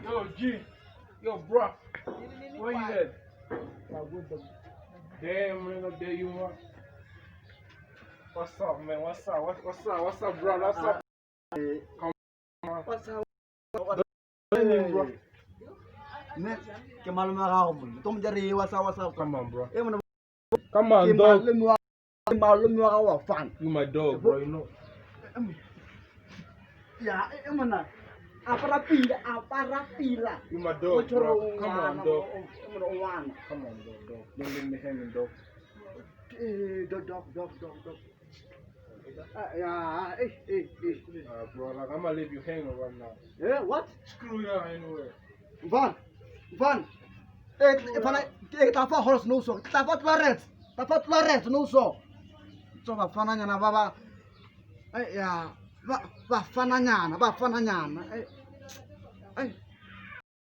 Yo, G. Yo, bro. Where you at? Damn, nigga, there you are. What's up, man? What's up, bro? What's up? Come on. What's up? Bro? Come on, bro. Come on, dog. You my dog, bro, you know. Yeah, Aparapila. You my dog, bro. Come on, dog. Come on, dog. Don't leave me hanging, dog. Dog. Bro, like, I'm gonna leave you hanging right now. Yeah, what? Screw you anyway. Van. Tafa horse no so. Tafa Flores no so. So bafana nyana baba. Ya, bafana nyana.